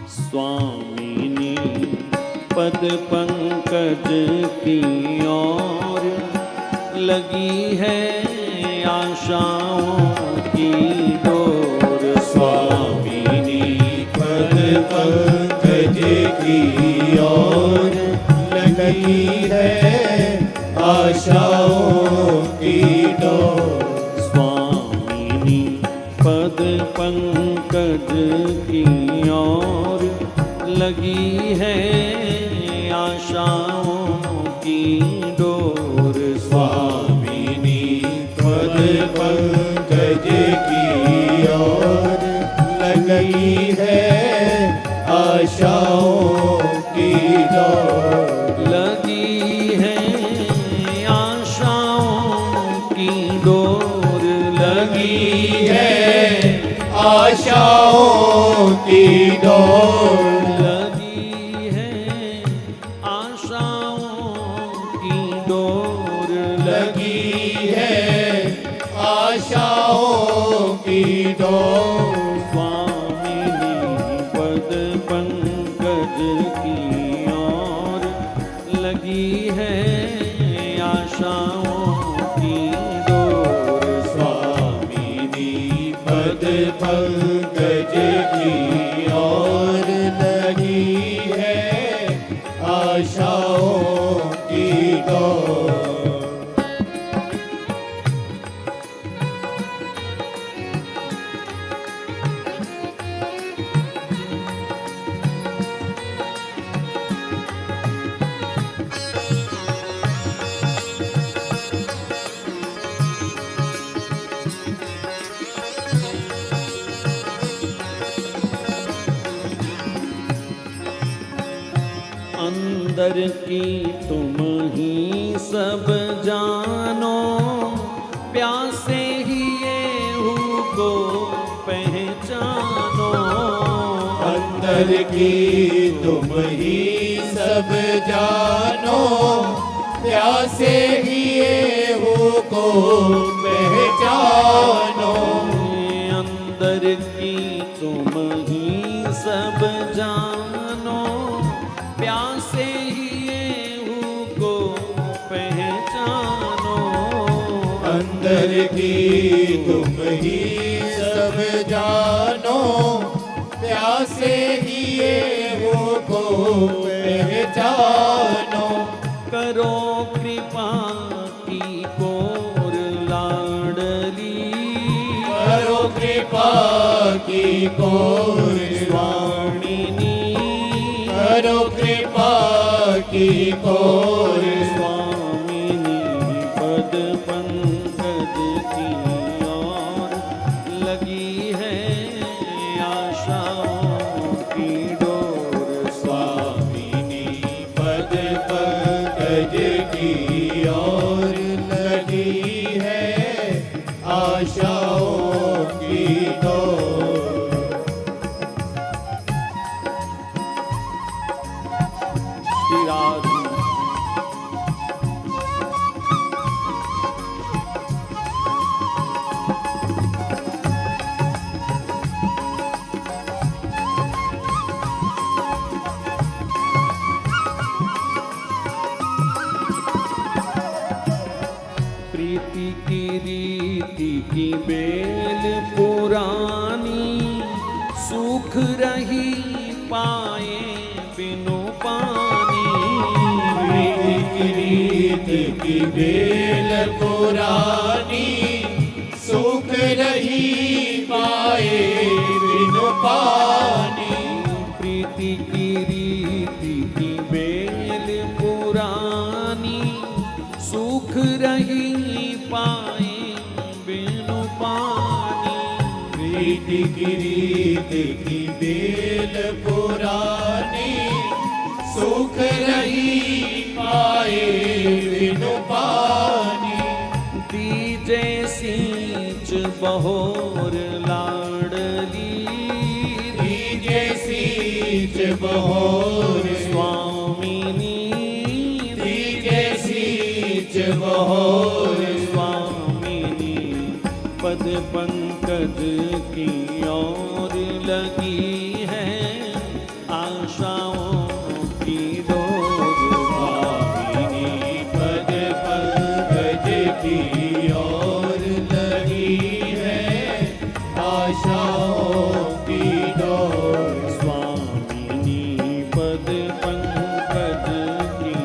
स्वामिनी पद पंकज की ओर लगी है आशाओं की डोर। स्वामिनी पद पंकज की ओर लगी है आशाओं की डोर। स्वामिनी पद पंकज की ओर लगी है आशाओं की डोर। स्वामिनी पद पंकज की ओर लगी है आशाओं की डोर। लगी है आशाओं की डोर। लगी है आशाओं की डोर। लगी है आशाओं की डोर। लगी है आशाओं की डोर। स्वामिनी पद पंकज की ओर लगी है आशाओं की डोर। स्वामिनी पद पंकज की ओर लगी है आशाओं की डोर। अंदर की तुम ही सब जानो, प्यासे ही ये को पहचानो। अंदर की तुम ही सब जानो, प्यासे ही ये को पहचानो। अंदर की तुम ही सब जानो, प्यासे ही ये को पहचानो। अंदर की तुम ही सब जानो, प्यासे ही ये को पहचानो। करो कृपा की कोर लाडली, करो कृपा की कोर स्वामिनी, करो कृपा की कोर। स्वामिनी पद पंकज की ओर लगी है आशाओं की डोर। स्वामिनी पद पंकज की ओर लगी है आशाओं की डोर। श्री राधे प्रीति की रीति की बेल पुरानी, सूख रही पाए बिनु पानी। प्रीति की रीति की बेल पुरानी, सूख रही पाए बिनु पानी। प्रीति की रीति की बेल पुरानी, सूख रही पाए बिनु पानी। प्रीति की रीति की बेल पुरानी, सूख रही पाए बिनु पानी। दीजे सींच बहोर लाडली, दीजे सींच बहोर स्वामिनी, दीजे सींच बहोर। स्वामिनी पद पंकज की ओर लगी है आशाओं की डोर। स्वामिनी पद पंकज की ओर लगी है आशाओं की डोर। स्वामिनी पद पंकज की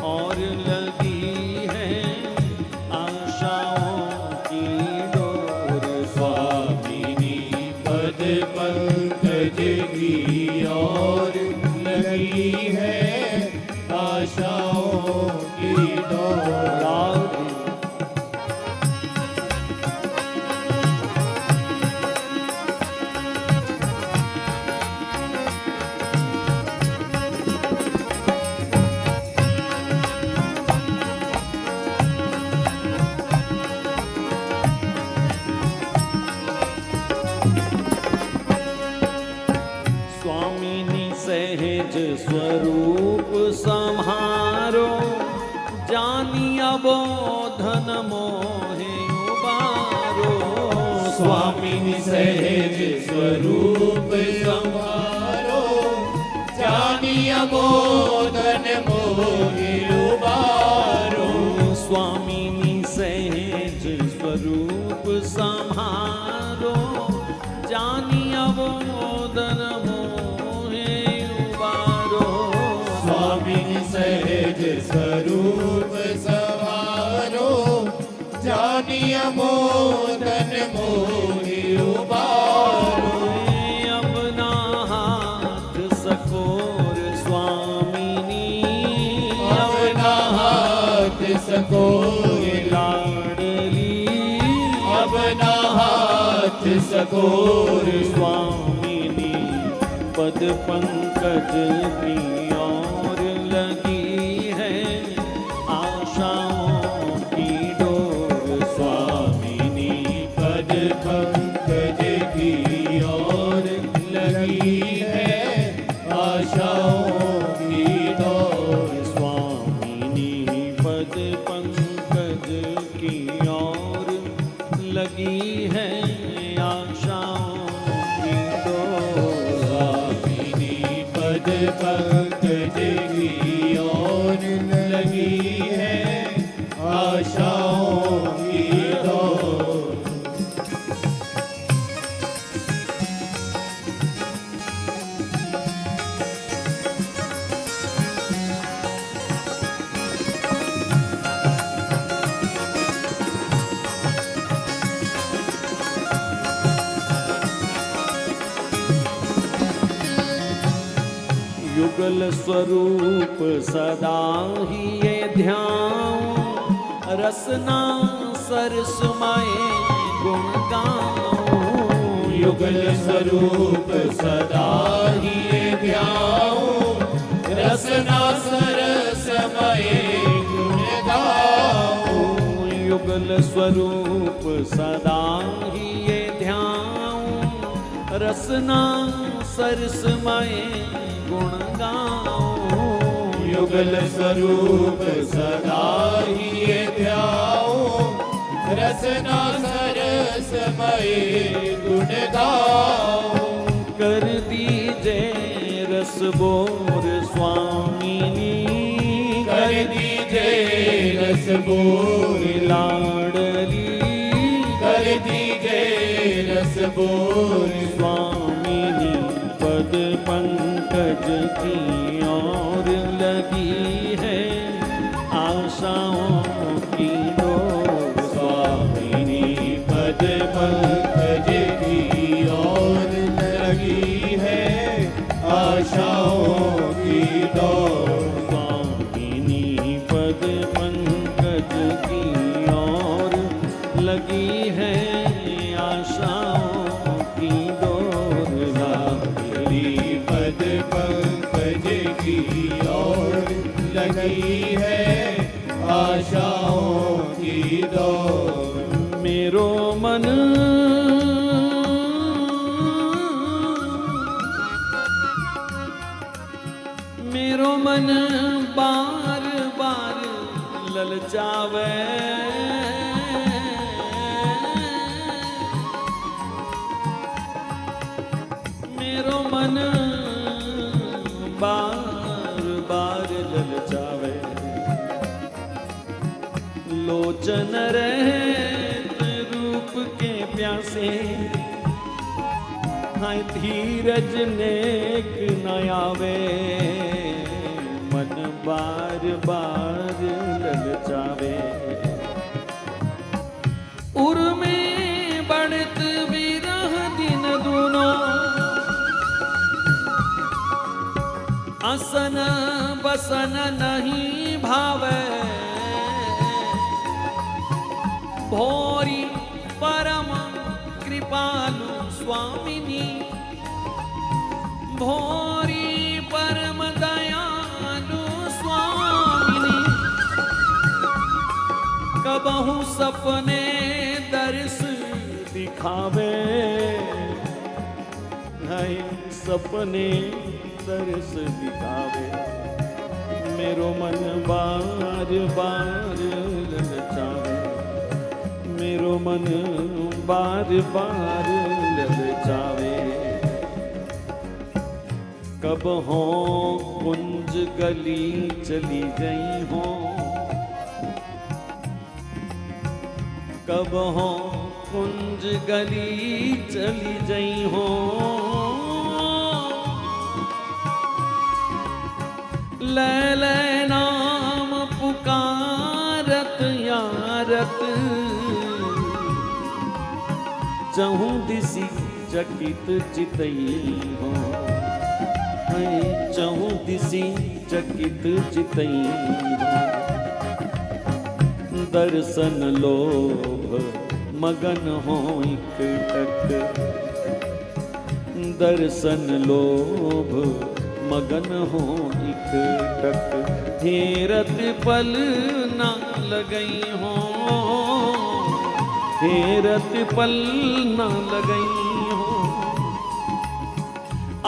और लगी है आशाओं की डोर। स्वामिनी पद पंकज की ओर लगी है आशाओं की डोर। स्वामिनी सहज स्वरूप सम्हारो, जानिया बोधन मोहे उबारो। स्वामिनी सहज स्वरूप संहारो, जानिया बोधन मोहि उबारो। स्वामिनी सहज स्वरूप सम्हारो, जानिया बोधन मोहे उबारो। स्वामिनी सहज स्वरूप संहारो, जानिया बोधन मोहि उबारो। अपना हाथ सकोर स्वामिनी, अपना हाथ सकोर लाडली। अपना हाथ सकोर स्वामिनी पद पंकज की ओर लगी है आशाओं की डोर। स्वामिनी पद पंकज की ओर लगी है आशाओं की डोर। स्वामिनी पद पंकज की ओर लगी है आशाओं की डोर। स्वामिनी पद पंकज की ओर लगी है आशाओं की डोर। युगल स्वरूप सदा ही ये ध्यान, रसना सरसमय गुण गाऊं। युगल स्वरूप सदा ही ध्याऊं, रसना सरसमय गुण गाऊं। युगल स्वरूप सदा ही ये ध्याऊं, रसना सरसमय गुण गाऊं। युगल स्वरूप सदा ही ध्याऊं, रसना सरसमय गुण गाऊं। कर दीजे रस बोर स्वामिनी, कर दीजे रस बोर लाडली। कर दीजे रस बोर स्वामिनी पद पंकज की ओर लगी है आशाओं की डोर। स्वामिनी पद पंकज की ओर लगी है आशाओं की डोर। स्वामिनी पद पंकज की ओर लगी है आशाओं की डोर। स्वामिनी पद पंकज की ओर लगी है आशाओं की डोर। मेरो मन मेरो मन बार बार ललचावे, मेरो मन बार बार ललचावे। लोचन रहत रूप के प्यासे, हाय धीरज नेक न आवे। मन बार बार ललचावे। उर में बढ़त विरह दिन दूनो, असन बसन नहीं भावे। भोरी परम कृपालु स्वामिनी, भोरी परम दयालु स्वामिनी। कबहू सपने दर्श दिखावे, है सपने दर्श दिखावे। मेरो मन बार बार ललचावे। मेरो मन बार बार ललचावे। कब हो कुंज गली चली गई हो, कब हो कुंज गली चली गई हो। ले नाम पुकारत यारत, चहु दिसी चकित चितई हो। चहु दिसी चकित चितई हो। दर्शन लोभ मगन हो इकटक, दर्शन लोभ मगन हो इकटक। हेरत पल ना लगई हो, हेरत पल ना लगई हो।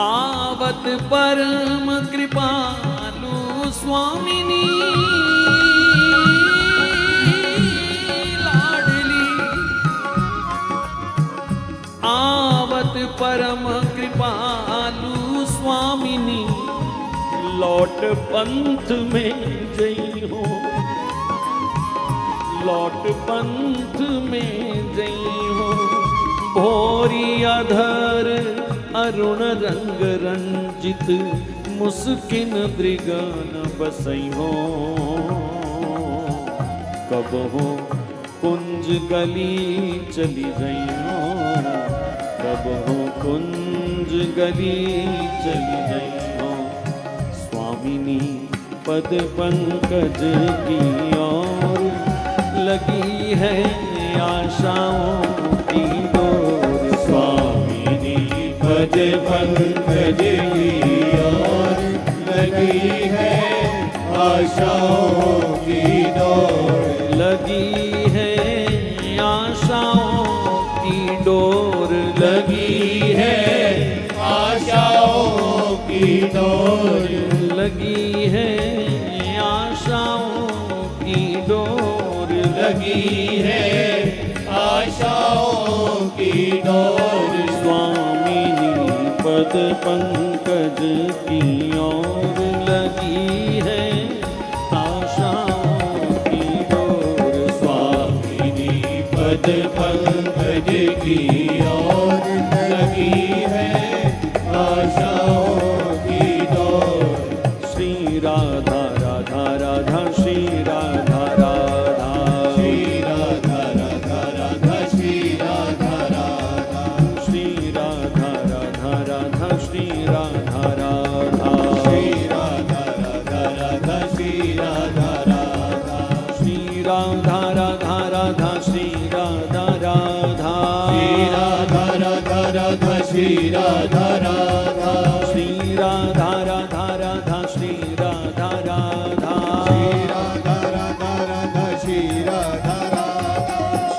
आवत परम कृपालु स्वामिनी, लाडली। आवत परम कृपालु स्वामिनी, लौट पंथ में जई हो। लौट पंथ में जई हो। भोरी अधर अरुण रंग रंजित, मुस्किन दृगन बसई हो। कब हो कुंज गली चली गई हो, कब हो कुंज गली चली गई हो। स्वामिनी पद पंकज की ओर लगी है आशाओं की डोर। स्वामिनी पद पंकज की ओर लगी है आशाओं की डोर। लगी है आशाओं की डोर। लगी है आशाओं की डोर। लगी है आशाओं की डोर। लगी है आशाओं की डोर। स्वामिनी पद पंकज की ओर लगी है आशाओं की डोर। स्वामिनी पद पंकज की ओर लगी है आशाओं की डोर। श्री राधा राधा राधा श्री राधा राधा श्री राधा राधा राधा श्री राधा राधा श्री राधा राधा राधा श्री राधा राधा श्री राधा राधा राधा श्री राधा राधा श्री राधा राधा राधा श्री राधा राधा श्री राधा राधा राधा श्री राधा राधा श्री राधा राधा राधा श्री राधा राधा श्री राधा राधा राधा श्री राधा राधा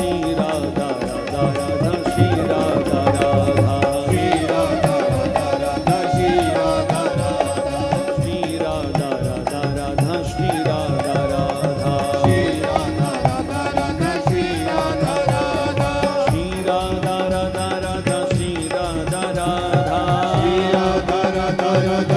श्री राधा राधा राधा श्री राधा राधा श्री राधा राधा राधा श्री राधा राधा श्री राधा राधा राधा श्री राधा राधा श्री राधा राधा राधा श्री राधा राधा श्री राधा राधा राधा श्री राधा राधा श्री राधा राधा राधा